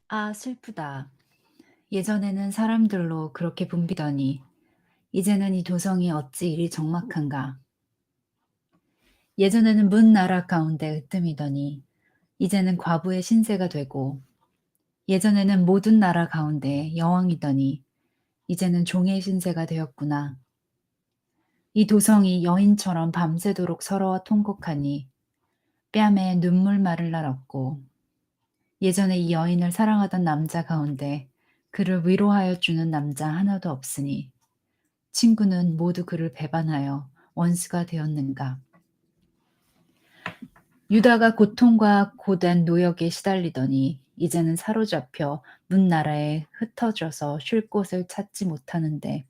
아, 슬프다. 예전에는 사람들로 그렇게 붐비더니 이제는 이 도성이 어찌 이리 적막한가. 예전에는 문 나라 가운데 으뜸이더니 이제는 과부의 신세가 되고, 예전에는 모든 나라 가운데 여왕이더니 이제는 종의 신세가 되었구나. 이 도성이 여인처럼 밤새도록 서러워 통곡하니 뺨에 눈물 마를 날 없고, 예전에 이 여인을 사랑하던 남자 가운데 그를 위로하여 주는 남자 하나도 없으니 친구는 모두 그를 배반하여 원수가 되었는가. 유다가 고통과 고된 노역에 시달리더니 이제는 사로잡혀 문 나라에 흩어져서 쉴 곳을 찾지 못하는데,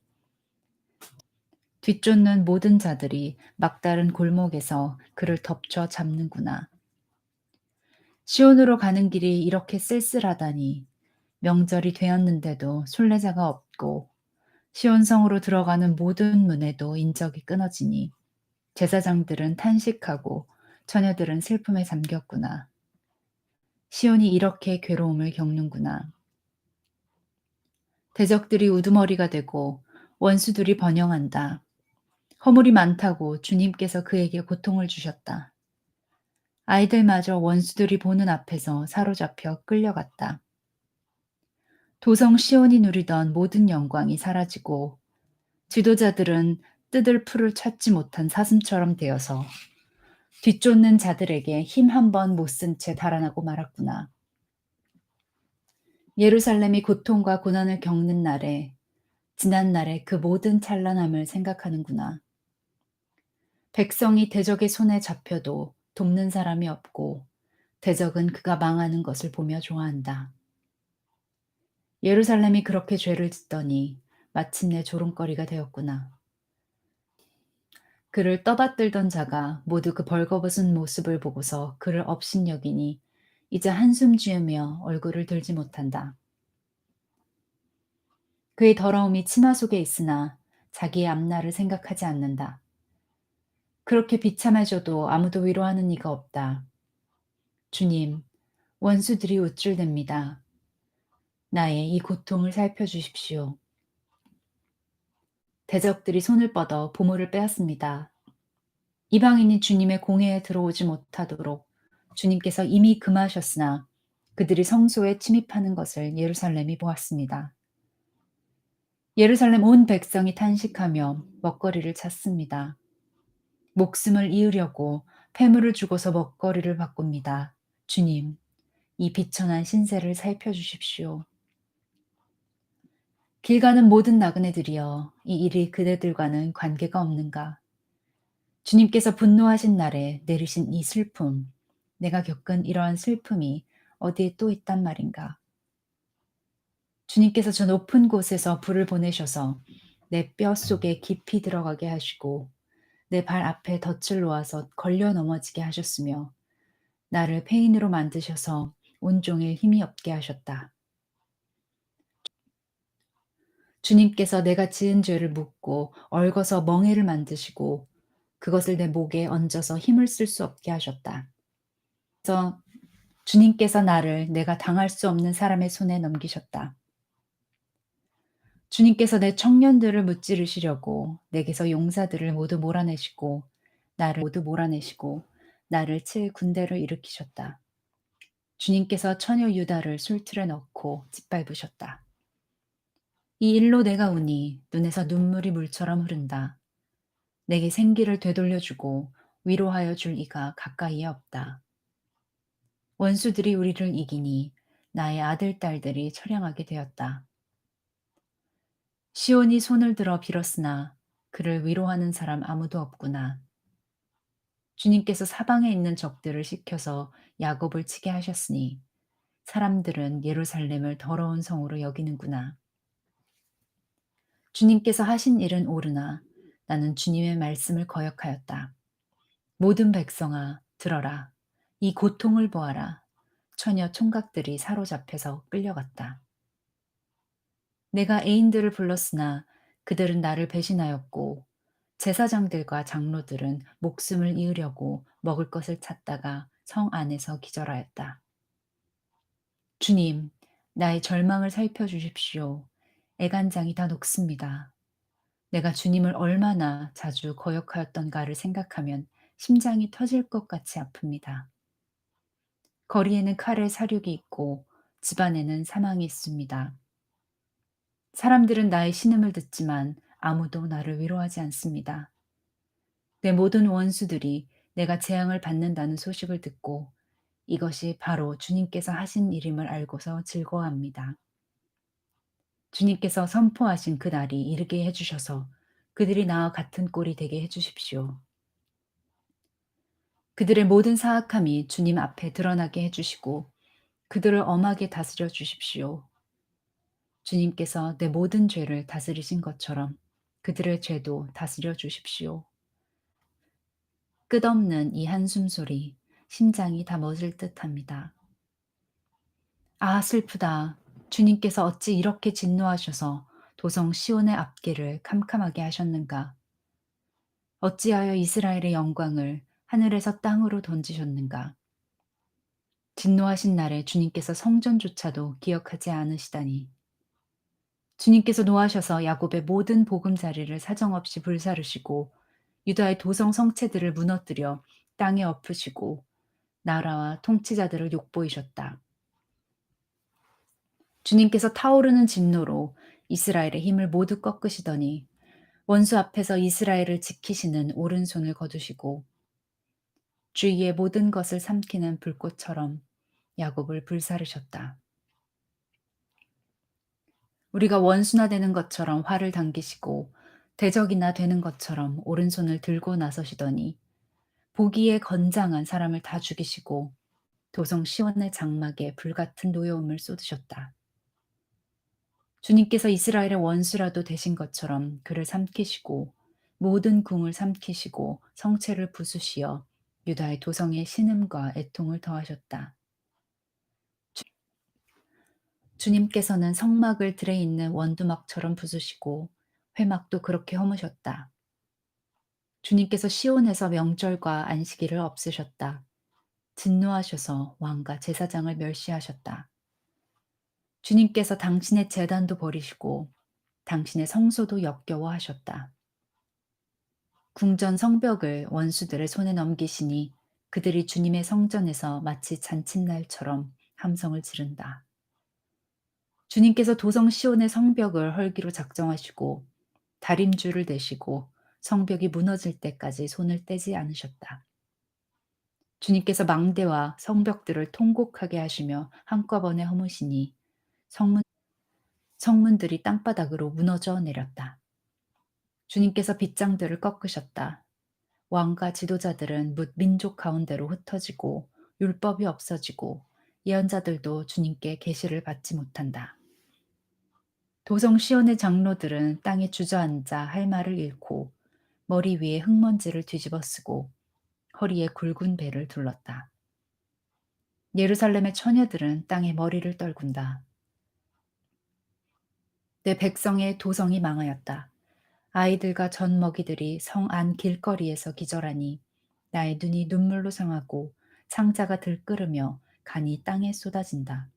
뒤쫓는 모든 자들이 막다른 골목에서 그를 덮쳐 잡는구나. 시온으로 가는 길이 이렇게 쓸쓸하다니, 명절이 되었는데도 순례자가 없고 시온성으로 들어가는 모든 문에도 인적이 끊어지니 제사장들은 탄식하고 처녀들은 슬픔에 잠겼구나. 시온이 이렇게 괴로움을 겪는구나. 대적들이 우두머리가 되고 원수들이 번영한다. 허물이 많다고 주님께서 그에게 고통을 주셨다. 아이들마저 원수들이 보는 앞에서 사로잡혀 끌려갔다. 도성 시온이 누리던 모든 영광이 사라지고 지도자들은 뜯을 풀을 찾지 못한 사슴처럼 되어서 뒤쫓는 자들에게 힘 한 번 못 쓴 채 달아나고 말았구나. 예루살렘이 고통과 고난을 겪는 날에, 지난 날의 그 모든 찬란함을 생각하는구나. 백성이 대적의 손에 잡혀도 돕는 사람이 없고 대적은 그가 망하는 것을 보며 좋아한다. 예루살렘이 그렇게 죄를 짓더니 마침내 조롱거리가 되었구나. 그를 떠받들던 자가 모두 그 벌거벗은 모습을 보고서 그를 업신여기니 이제 한숨 지으며 얼굴을 들지 못한다. 그의 더러움이 치마 속에 있으나 자기의 앞날을 생각하지 않는다. 그렇게 비참해져도 아무도 위로하는 이가 없다. 주님, 원수들이 우쭐댑니다. 나의 이 고통을 살펴주십시오. 대적들이 손을 뻗어 보물을 빼앗습니다. 이방인이 주님의 공회에 들어오지 못하도록 주님께서 이미 금하셨으나 그들이 성소에 침입하는 것을 예루살렘이 보았습니다. 예루살렘 온 백성이 탄식하며 먹거리를 찾습니다. 목숨을 이으려고 폐물을 주고서 먹거리를 바꿉니다. 주님, 이 비천한 신세를 살펴주십시오. 길 가는 모든 나그네들이여, 이 일이 그대들과는 관계가 없는가? 주님께서 분노하신 날에 내리신 이 슬픔, 내가 겪은 이러한 슬픔이 어디에 또 있단 말인가? 주님께서 저 높은 곳에서 불을 보내셔서 내 뼈 속에 깊이 들어가게 하시고 내 발 앞에 덫을 놓아서 걸려 넘어지게 하셨으며 나를 폐인으로 만드셔서 온종일 힘이 없게 하셨다. 주님께서 내가 지은 죄를 묻고 얽어서 멍에를 만드시고 그것을 내 목에 얹어서 힘을 쓸 수 없게 하셨다. 그래서 주님께서 나를 내가 당할 수 없는 사람의 손에 넘기셨다. 주님께서 내 청년들을 무찌르시려고 내게서 용사들을 모두 몰아내시고 나를 칠 군대를 일으키셨다. 주님께서 처녀 유다를 술틀에 넣고 짓밟으셨다. 이 일로 내가 우니 눈에서 눈물이 물처럼 흐른다. 내게 생기를 되돌려주고 위로하여 줄 이가 가까이에 없다. 원수들이 우리를 이기니 나의 아들, 딸들이 처량하게 되었다. 시온이 손을 들어 빌었으나 그를 위로하는 사람 아무도 없구나. 주님께서 사방에 있는 적들을 시켜서 야곱을 치게 하셨으니 사람들은 예루살렘을 더러운 성으로 여기는구나. 주님께서 하신 일은 옳으나 나는 주님의 말씀을 거역하였다. 모든 백성아, 들어라. 이 고통을 보아라. 처녀 총각들이 사로잡혀서 끌려갔다. 내가 애인들을 불렀으나 그들은 나를 배신하였고 제사장들과 장로들은 목숨을 이으려고 먹을 것을 찾다가 성 안에서 기절하였다. 주님, 나의 절망을 살펴주십시오. 애간장이 다 녹습니다. 내가 주님을 얼마나 자주 거역하였던가를 생각하면 심장이 터질 것 같이 아픕니다. 거리에는 칼의 사륙이 있고 집안에는 사망이 있습니다. 사람들은 나의 신음을 듣지만 아무도 나를 위로하지 않습니다. 내 모든 원수들이 내가 재앙을 받는다는 소식을 듣고 이것이 바로 주님께서 하신 일임을 알고서 즐거워합니다. 주님께서 선포하신 그 날이 이르게 해주셔서 그들이 나와 같은 꼴이 되게 해주십시오. 그들의 모든 사악함이 주님 앞에 드러나게 해주시고 그들을 엄하게 다스려 주십시오. 주님께서 내 모든 죄를 다스리신 것처럼 그들의 죄도 다스려 주십시오. 끝없는 이 한숨 소리, 심장이 다 멎을 듯합니다. 아, 슬프다. 주님께서 어찌 이렇게 진노하셔서 도성 시온의 앞길을 캄캄하게 하셨는가? 어찌하여 이스라엘의 영광을 하늘에서 땅으로 던지셨는가? 진노하신 날에 주님께서 성전조차도 기억하지 않으시다니. 주님께서 노하셔서 야곱의 모든 보금자리를 사정없이 불사르시고 유다의 도성 성체들을 무너뜨려 땅에 엎으시고 나라와 통치자들을 욕보이셨다. 주님께서 타오르는 진노로 이스라엘의 힘을 모두 꺾으시더니 원수 앞에서 이스라엘을 지키시는 오른손을 거두시고 주위의 모든 것을 삼키는 불꽃처럼 야곱을 불사르셨다. 우리가 원수나 되는 것처럼 활을 당기시고 대적이나 되는 것처럼 오른손을 들고 나서시더니 보기에 건장한 사람을 다 죽이시고 도성 시온의 장막에 불같은 노여움을 쏟으셨다. 주님께서 이스라엘의 원수라도 되신 것처럼 그를 삼키시고 모든 궁을 삼키시고 성체를 부수시어 유다의 도성에 신음과 애통을 더하셨다. 주님께서는 성막을 들에 있는 원두막처럼 부수시고 회막도 그렇게 허무셨다. 주님께서 시온에서 명절과 안식일을 없으셨다. 진노하셔서 왕과 제사장을 멸시하셨다. 주님께서 당신의 제단도 버리시고 당신의 성소도 역겨워하셨다. 궁전 성벽을 원수들의 손에 넘기시니 그들이 주님의 성전에서 마치 잔칫날처럼 함성을 지른다. 주님께서 도성 시온의 성벽을 헐기로 작정하시고 다림줄을 대시고 성벽이 무너질 때까지 손을 떼지 않으셨다. 주님께서 망대와 성벽들을 통곡하게 하시며 한꺼번에 허무시니 성문, 성문들이 땅바닥으로 무너져 내렸다. 주님께서 빗장들을 꺾으셨다. 왕과 지도자들은 뭇 민족 가운데로 흩어지고 율법이 없어지고 예언자들도 주님께 계시를 받지 못한다. 도성 시온의 장로들은 땅에 주저앉아 할 말을 잃고 머리 위에 흙먼지를 뒤집어 쓰고 허리에 굵은 배를 둘렀다. 예루살렘의 처녀들은 땅에 머리를 떨군다. 내 백성의 도성이 망하였다. 아이들과 젖먹이들이 성 안 길거리에서 기절하니 나의 눈이 눈물로 상하고 창자가 들끓으며 간이 땅에 쏟아진다.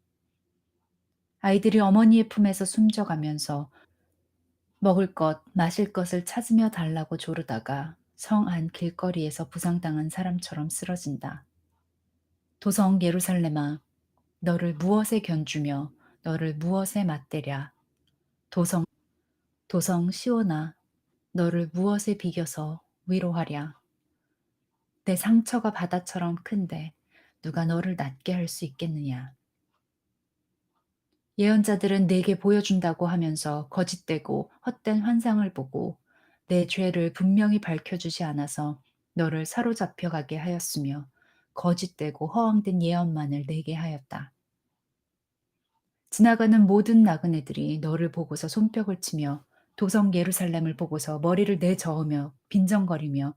아이들이 어머니의 품에서 숨져가면서 먹을 것, 마실 것을 찾으며 달라고 조르다가 성 안 길거리에서 부상당한 사람처럼 쓰러진다. 도성 예루살렘아, 너를 무엇에 견주며 너를 무엇에 맞대랴. 도성, 도성 시온아, 너를 무엇에 비겨서 위로하랴. 내 상처가 바다처럼 큰데 누가 너를 낫게 할 수 있겠느냐. 예언자들은 내게 보여준다고 하면서 거짓되고 헛된 환상을 보고 내 죄를 분명히 밝혀주지 않아서 너를 사로잡혀 가게 하였으며 거짓되고 허황된 예언만을 내게 하였다. 지나가는 모든 나그네들이 너를 보고서 손뼉을 치며 도성 예루살렘을 보고서 머리를 내저으며 빈정거리며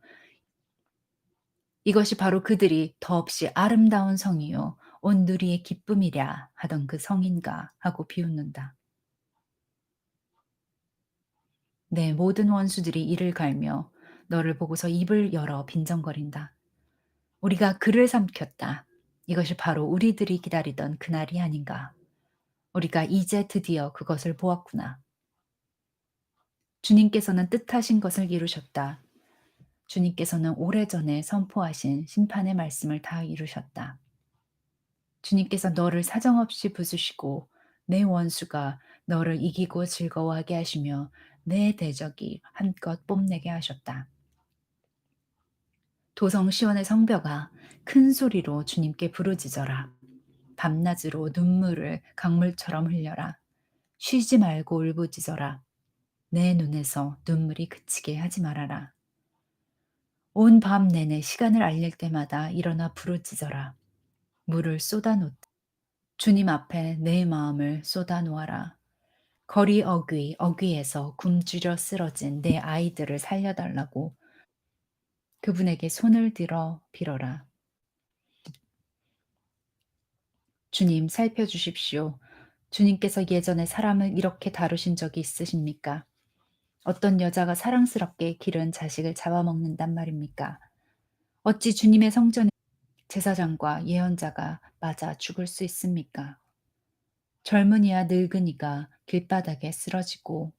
이것이 바로 그들이 더없이 아름다운 성이요 온 누리의 기쁨이랴 하던 그 성인가 하고 비웃는다. 내 모든 원수들이 이를 갈며 너를 보고서 입을 열어 빈정거린다. 우리가 그를 삼켰다. 이것이 바로 우리들이 기다리던 그날이 아닌가. 우리가 이제 드디어 그것을 보았구나. 주님께서는 뜻하신 것을 이루셨다. 주님께서는 오래전에 선포하신 심판의 말씀을 다 이루셨다. 주님께서 너를 사정없이 부수시고 내 원수가 너를 이기고 즐거워하게 하시며 내 대적이 한껏 뽐내게 하셨다. 도성 시온의 성벽아 큰 소리로 주님께 부르짖어라. 밤낮으로 눈물을 강물처럼 흘려라. 쉬지 말고 울부짖어라. 내 눈에서 눈물이 그치게 하지 말아라. 온 밤 내내 시간을 알릴 때마다 일어나 부르짖어라. 물을 쏟아놓 주님 앞에 내 마음을 쏟아놓아라. 거리 어귀에서 굶주려 쓰러진 내 아이들을 살려달라고 그분에게 손을 들어 빌어라. 주님 살펴주십시오. 주님께서 예전에 사람을 이렇게 다루신 적이 있으십니까? 어떤 여자가 사랑스럽게 기른 자식을 잡아먹는단 말입니까? 어찌 주님의 성전에 제사장과 예언자가 맞아 죽을 수 있습니까? 젊은이와 늙은이가 길바닥에 쓰러지고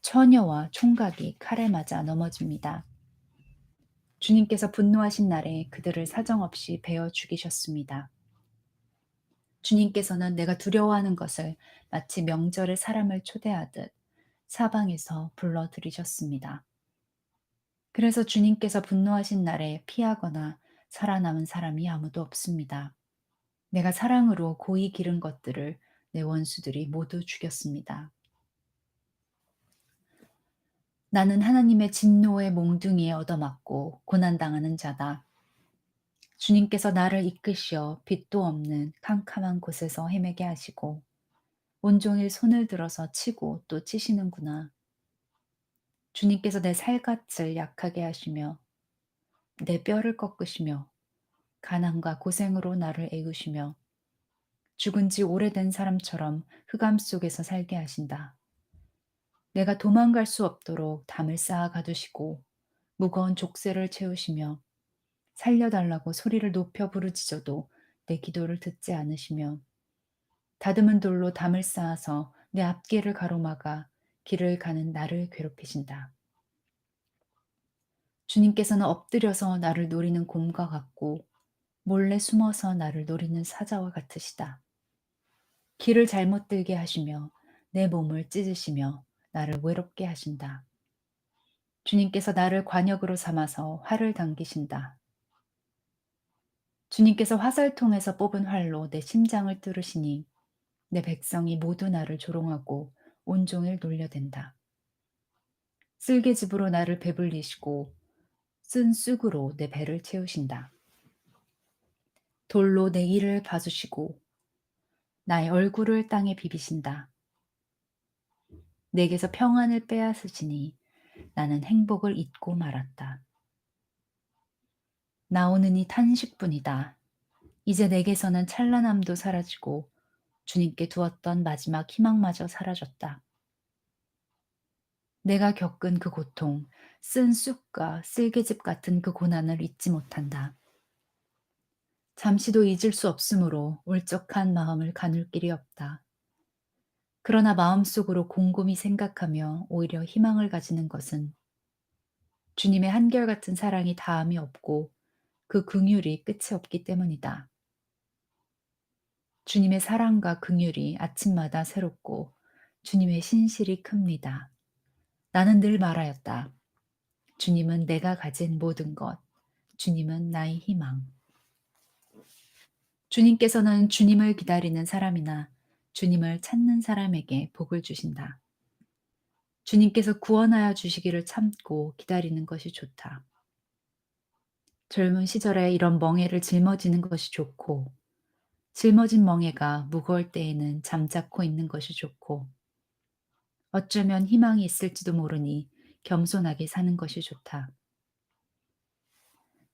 처녀와 총각이 칼에 맞아 넘어집니다. 주님께서 분노하신 날에 그들을 사정없이 베어 죽이셨습니다. 주님께서는 내가 두려워하는 것을 마치 명절에 사람을 초대하듯 사방에서 불러들이셨습니다. 그래서 주님께서 분노하신 날에 피하거나 살아남은 사람이 아무도 없습니다. 내가 사랑으로 고이 기른 것들을 내 원수들이 모두 죽였습니다. 나는 하나님의 진노의 몽둥이에 얻어맞고 고난당하는 자다. 주님께서 나를 이끄시어 빛도 없는 캄캄한 곳에서 헤매게 하시고 온종일 손을 들어서 치고 또 치시는구나. 주님께서 내 살갗을 약하게 하시며 내 뼈를 꺾으시며 가난과 고생으로 나를 애우시며 죽은 지 오래된 사람처럼 흑암 속에서 살게 하신다. 내가 도망갈 수 없도록 담을 쌓아 가두시고 무거운 족쇄를 채우시며 살려달라고 소리를 높여 부르짖어도 내 기도를 듣지 않으시며 다듬은 돌로 담을 쌓아서 내 앞길을 가로막아 길을 가는 나를 괴롭히신다. 주님께서는 엎드려서 나를 노리는 곰과 같고 몰래 숨어서 나를 노리는 사자와 같으시다. 길을 잘못 들게 하시며 내 몸을 찢으시며 나를 외롭게 하신다. 주님께서 나를 관역으로 삼아서 활을 당기신다. 주님께서 화살통에서 뽑은 활로 내 심장을 뚫으시니 내 백성이 모두 나를 조롱하고 온종일 놀려댄다. 쓸개즙으로 나를 배불리시고 쓴 쑥으로 내 배를 채우신다. 돌로 내 이를 봐주시고 나의 얼굴을 땅에 비비신다. 내게서 평안을 빼앗으시니 나는 행복을 잊고 말았다. 나오느니 탄식뿐이다. 이제 내게서는 찬란함도 사라지고 주님께 두었던 마지막 희망마저 사라졌다. 내가 겪은 그 고통, 쓴 쑥과 쓸개즙 같은 그 고난을 잊지 못한다. 잠시도 잊을 수 없으므로 울적한 마음을 가눌 길이 없다. 그러나 마음속으로 곰곰이 생각하며 오히려 희망을 가지는 것은 주님의 한결같은 사랑이 다함이 없고 그 긍휼이 끝이 없기 때문이다. 주님의 사랑과 긍휼이 아침마다 새롭고 주님의 신실이 큽니다. 나는 늘 말하였다. 주님은 내가 가진 모든 것, 주님은 나의 희망. 주님께서는 주님을 기다리는 사람이나 주님을 찾는 사람에게 복을 주신다. 주님께서 구원하여 주시기를 참고 기다리는 것이 좋다. 젊은 시절에 이런 멍에를 짊어지는 것이 좋고, 짊어진 멍에가 무거울 때에는 잠자코 있는 것이 좋고, 어쩌면 희망이 있을지도 모르니 겸손하게 사는 것이 좋다.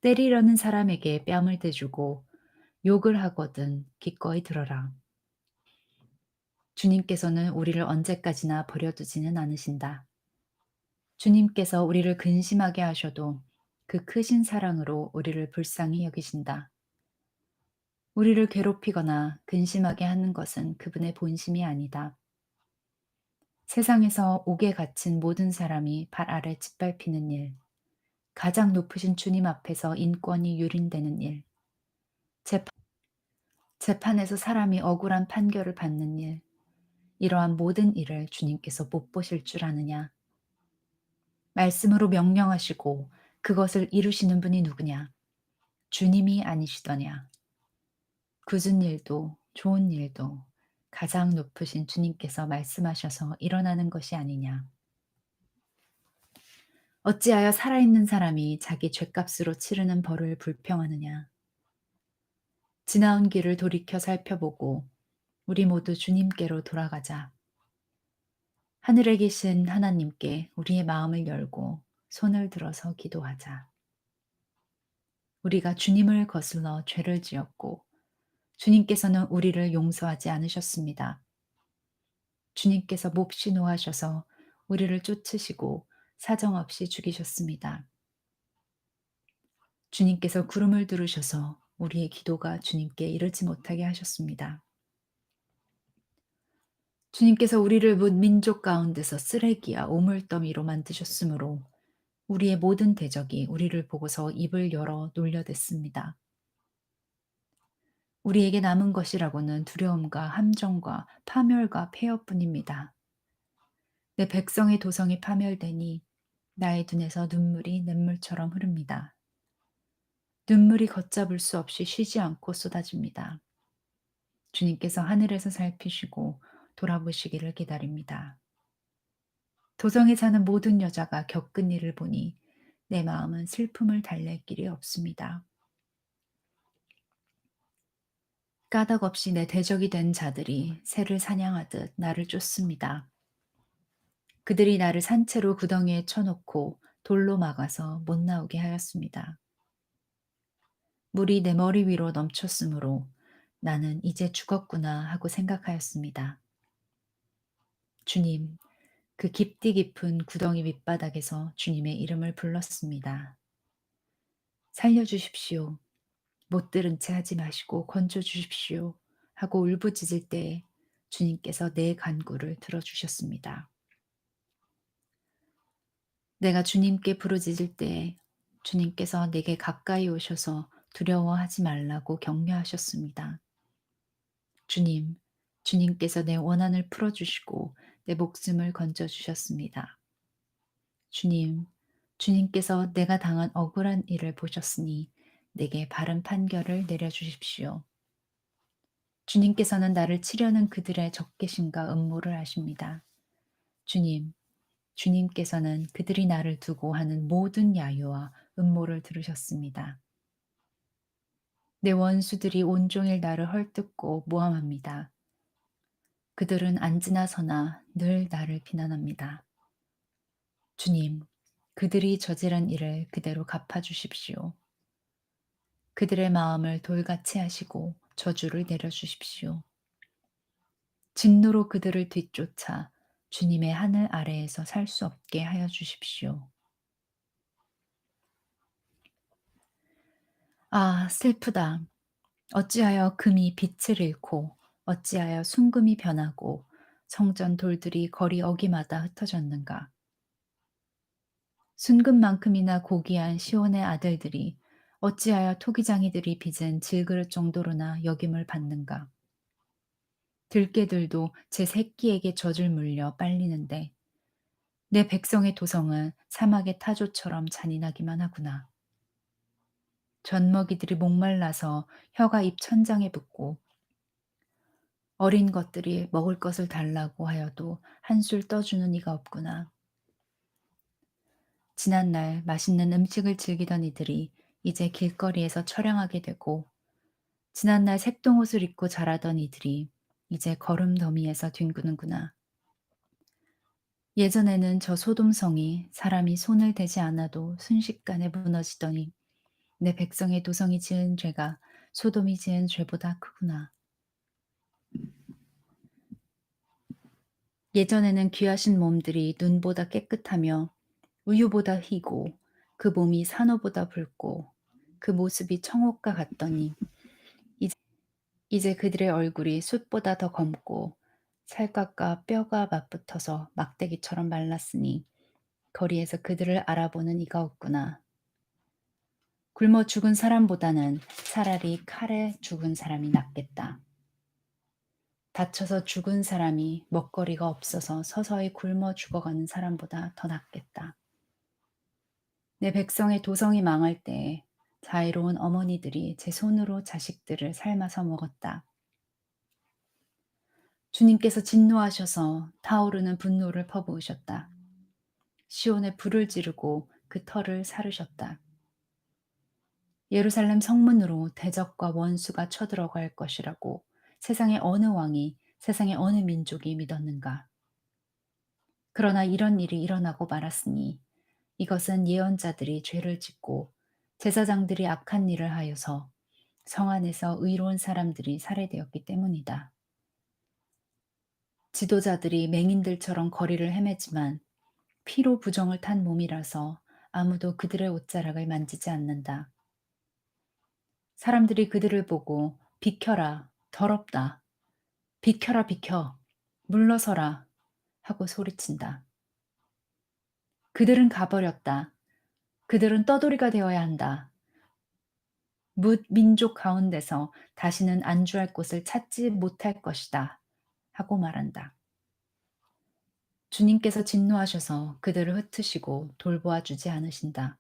때리려는 사람에게 뺨을 대주고 욕을 하거든 기꺼이 들어라. 주님께서는 우리를 언제까지나 버려두지는 않으신다. 주님께서 우리를 근심하게 하셔도 그 크신 사랑으로 우리를 불쌍히 여기신다. 우리를 괴롭히거나 근심하게 하는 것은 그분의 본심이 아니다. 세상에서 옥에 갇힌 모든 사람이 발 아래 짓밟히는 일, 가장 높으신 주님 앞에서 인권이 유린되는 일, 재판, 재판에서 사람이 억울한 판결을 받는 일, 이러한 모든 일을 주님께서 못 보실 줄 아느냐? 말씀으로 명령하시고 그것을 이루시는 분이 누구냐? 주님이 아니시더냐? 굳은 일도 좋은 일도 가장 높으신 주님께서 말씀하셔서 일어나는 것이 아니냐? 어찌하여 살아있는 사람이 자기 죗값으로 치르는 벌을 불평하느냐? 지나온 길을 돌이켜 살펴보고 우리 모두 주님께로 돌아가자. 하늘에 계신 하나님께 우리의 마음을 열고 손을 들어서 기도하자. 우리가 주님을 거슬러 죄를 지었고 주님께서는 우리를 용서하지 않으셨습니다. 주님께서 몹시 노하셔서 우리를 쫓으시고 사정없이 죽이셨습니다. 주님께서 구름을 두르셔서 우리의 기도가 주님께 이르지 못하게 하셨습니다. 주님께서 우리를 문 민족 가운데서 쓰레기와 오물더미로 만드셨으므로 우리의 모든 대적이 우리를 보고서 입을 열어 놀려댔습니다. 우리에게 남은 것이라고는 두려움과 함정과 파멸과 폐허뿐입니다. 내 백성의 도성이 파멸되니 나의 눈에서 눈물이 냇물처럼 흐릅니다. 눈물이 걷잡을 수 없이 쉬지 않고 쏟아집니다. 주님께서 하늘에서 살피시고 돌아보시기를 기다립니다. 도성에 사는 모든 여자가 겪은 일을 보니 내 마음은 슬픔을 달랠 길이 없습니다. 까닭 없이 내 대적이 된 자들이 새를 사냥하듯 나를 쫓습니다. 그들이 나를 산채로 구덩이에 쳐놓고 돌로 막아서 못 나오게 하였습니다. 물이 내 머리 위로 넘쳤으므로 나는 이제 죽었구나 하고 생각하였습니다. 주님, 그 깊디 깊은 구덩이 밑바닥에서 주님의 이름을 불렀습니다. 살려주십시오. 못 들은 채 하지 마시고 건져주십시오. 하고 울부짖을 때에 주님께서 내 간구를 들어주셨습니다. 내가 주님께 부르짖을 때에 주님께서 내게 가까이 오셔서 두려워하지 말라고 격려하셨습니다. 주님, 주님께서 내 원한을 풀어주시고 내 목숨을 건져주셨습니다. 주님, 주님께서 내가 당한 억울한 일을 보셨으니 내게 바른 판결을 내려주십시오. 주님께서는 나를 치려는 그들의 적개심과 음모를 아십니다. 주님, 주님께서는 그들이 나를 두고 하는 모든 야유와 음모를 들으셨습니다. 내 원수들이 온종일 나를 헐뜯고 모함합니다. 그들은 앉으나 서나 늘 나를 비난합니다. 주님, 그들이 저지른 일을 그대로 갚아주십시오. 그들의 마음을 돌같이 하시고 저주를 내려주십시오. 진노로 그들을 뒤쫓아 주님의 하늘 아래에서 살 수 없게 하여 주십시오. 아, 슬프다. 어찌하여 금이 빛을 잃고 어찌하여 순금이 변하고 성전 돌들이 거리 어기마다 흩어졌는가. 순금만큼이나 고귀한 시온의 아들들이 어찌하여 토기장이들이 빚은 질그릇 정도로나 역임을 받는가. 들깨들도 제 새끼에게 젖을 물려 빨리는데 내 백성의 도성은 사막의 타조처럼 잔인하기만 하구나. 젖먹이들이 목말라서 혀가 입 천장에 붙고 어린 것들이 먹을 것을 달라고 하여도 한술 떠주는 이가 없구나. 지난날 맛있는 음식을 즐기던 이들이 이제 길거리에서 처량하게 되고 지난날 색동옷을 입고 자라던 이들이 이제 거름 더미에서 뒹구는구나. 예전에는 저 소돔성이 사람이 손을 대지 않아도 순식간에 무너지더니 내 백성의 도성이 지은 죄가 소돔이 지은 죄보다 크구나. 예전에는 귀하신 몸들이 눈보다 깨끗하며 우유보다 희고 그 몸이 산호보다 붉고 그 모습이 청옥과 같더니 이제 그들의 얼굴이 숯보다 더 검고 살갗과 뼈가 맞붙어서 막대기처럼 말랐으니 거리에서 그들을 알아보는 이가 없구나. 굶어 죽은 사람보다는 차라리 칼에 죽은 사람이 낫겠다. 다쳐서 죽은 사람이 먹거리가 없어서 서서히 굶어 죽어가는 사람보다 더 낫겠다. 내 백성의 도성이 망할 때에 자애로운 어머니들이 제 손으로 자식들을 삶아서 먹었다. 주님께서 진노하셔서 타오르는 분노를 퍼부으셨다. 시온에 불을 지르고 그 터를 사르셨다. 예루살렘 성문으로 대적과 원수가 쳐들어갈 것이라고 세상의 어느 왕이 세상의 어느 민족이 믿었는가. 그러나 이런 일이 일어나고 말았으니 이것은 예언자들이 죄를 짓고 제사장들이 악한 일을 하여서 성 안에서 의로운 사람들이 살해되었기 때문이다. 지도자들이 맹인들처럼 거리를 헤매지만 피로 부정을 탄 몸이라서 아무도 그들의 옷자락을 만지지 않는다. 사람들이 그들을 보고 비켜라, 더럽다, 비켜라, 비켜, 물러서라 하고 소리친다. 그들은 가버렸다. 그들은 떠돌이가 되어야 한다. 뭇 민족 가운데서 다시는 안주할 곳을 찾지 못할 것이다 하고 말한다. 주님께서 진노하셔서 그들을 흩으시고 돌보아 주지 않으신다.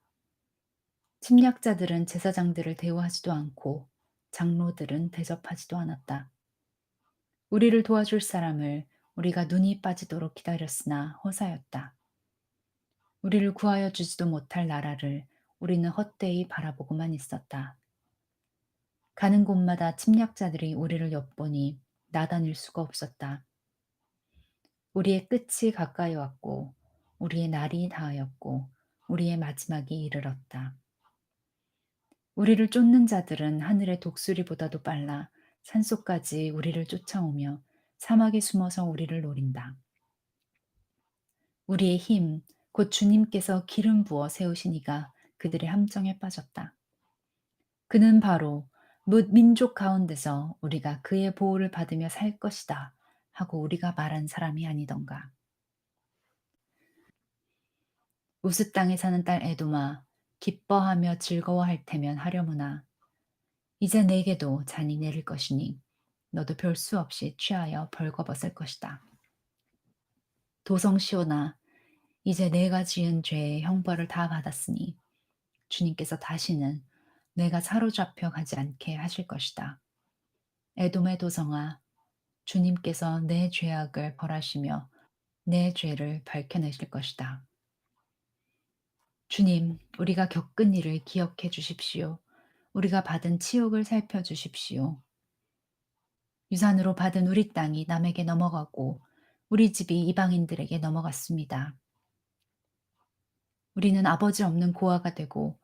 침략자들은 제사장들을 대우하지도 않고 장로들은 대접하지도 않았다. 우리를 도와줄 사람을 우리가 눈이 빠지도록 기다렸으나 허사였다. 우리를 구하여 주지도 못할 나라를 우리는 헛되이 바라보고만 있었다. 가는 곳마다 침략자들이 우리를 엿보니 나다닐 수가 없었다. 우리의 끝이 가까이 왔고 우리의 날이 다하였고 우리의 마지막이 이르렀다. 우리를 쫓는 자들은 하늘의 독수리보다도 빨라 산속까지 우리를 쫓아오며 사막에 숨어서 우리를 노린다. 우리의 힘, 곧 주님께서 기름 부어 세우시니가 그들의 함정에 빠졌다. 그는 바로 뭇 민족 가운데서 우리가 그의 보호를 받으며 살 것이다 하고 우리가 말한 사람이 아니던가. 우스 땅에 사는 딸 에도마, 기뻐하며 즐거워할 테면 하려무나. 이제 내게도 잔이 내릴 것이니 너도 별 수 없이 취하여 벌거벗을 것이다. 도성 시온아, 이제 내가 지은 죄의 형벌을 다 받았으니 주님께서 다시는 내가 사로잡혀 가지 않게 하실 것이다. 에돔의 도성아, 주님께서 내 죄악을 벌하시며 내 죄를 밝혀내실 것이다. 주님, 우리가 겪은 일을 기억해 주십시오. 우리가 받은 치욕을 살펴 주십시오. 유산으로 받은 우리 땅이 남에게 넘어가고 우리 집이 이방인들에게 넘어갔습니다. 우리는 아버지 없는 고아가 되고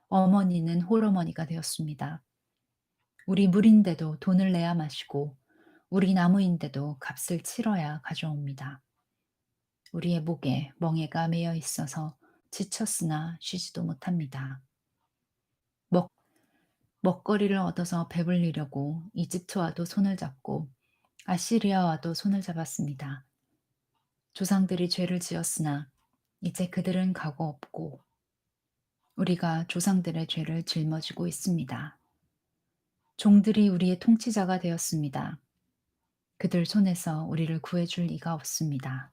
어머니는 홀어머니가 되었습니다. 우리 물인데도 돈을 내야 마시고 우리 나무인데도 값을 치러야 가져옵니다. 우리의 목에 멍에가 매여 있어서 지쳤으나 쉬지도 못합니다. 먹, 먹거리를 얻어서 배불리려고 이집트와도 손을 잡고 아시리아와도 손을 잡았습니다. 조상들이 죄를 지었으나 이제 그들은 가고 없고 우리가 조상들의 죄를 짊어지고 있습니다. 종들이 우리의 통치자가 되었습니다. 그들 손에서 우리를 구해줄 리가 없습니다.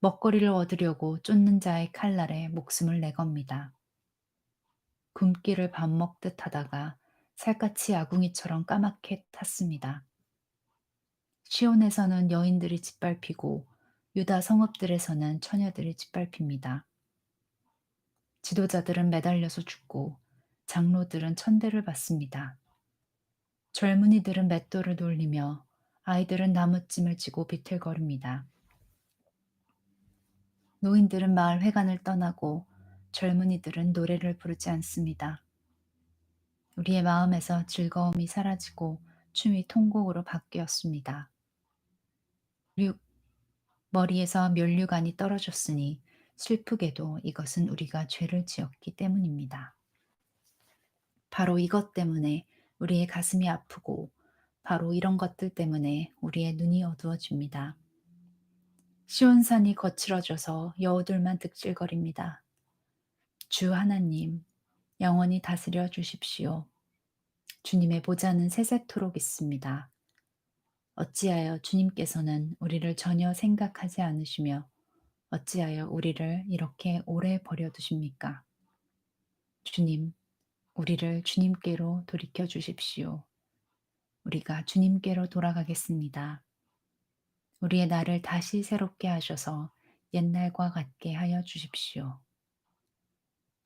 먹거리를 얻으려고 쫓는 자의 칼날에 목숨을 내겁니다. 굶기를 밥 먹듯 하다가 살갗이 아궁이처럼 까맣게 탔습니다. 시온에서는 여인들이 짓밟히고 유다 성읍들에서는 처녀들이 짓밟힙니다. 지도자들은 매달려서 죽고 장로들은 천대를 받습니다. 젊은이들은 맷돌을 돌리며 아이들은 나무찜을 쥐고 비틀거립니다. 노인들은 마을 회관을 떠나고 젊은이들은 노래를 부르지 않습니다. 우리의 마음에서 즐거움이 사라지고 춤이 통곡으로 바뀌었습니다. 머리에서 면류관이 떨어졌으니 슬프게도 이것은 우리가 죄를 지었기 때문입니다. 바로 이것 때문에 우리의 가슴이 아프고 바로 이런 것들 때문에 우리의 눈이 어두워집니다. 시온산이 거칠어져서 여우들만 득실거립니다. 주 하나님, 영원히 다스려 주십시오. 주님의 보좌는 세세토록 있습니다. 어찌하여 주님께서는 우리를 전혀 생각하지 않으시며 어찌하여 우리를 이렇게 오래 버려두십니까? 주님, 우리를 주님께로 돌이켜 주십시오. 우리가 주님께로 돌아가겠습니다. 우리의 날을 다시 새롭게 하셔서 옛날과 같게 하여 주십시오.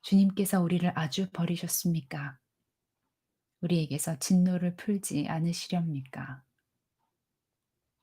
주님께서 우리를 아주 버리셨습니까? 우리에게서 진노를 풀지 않으시렵니까?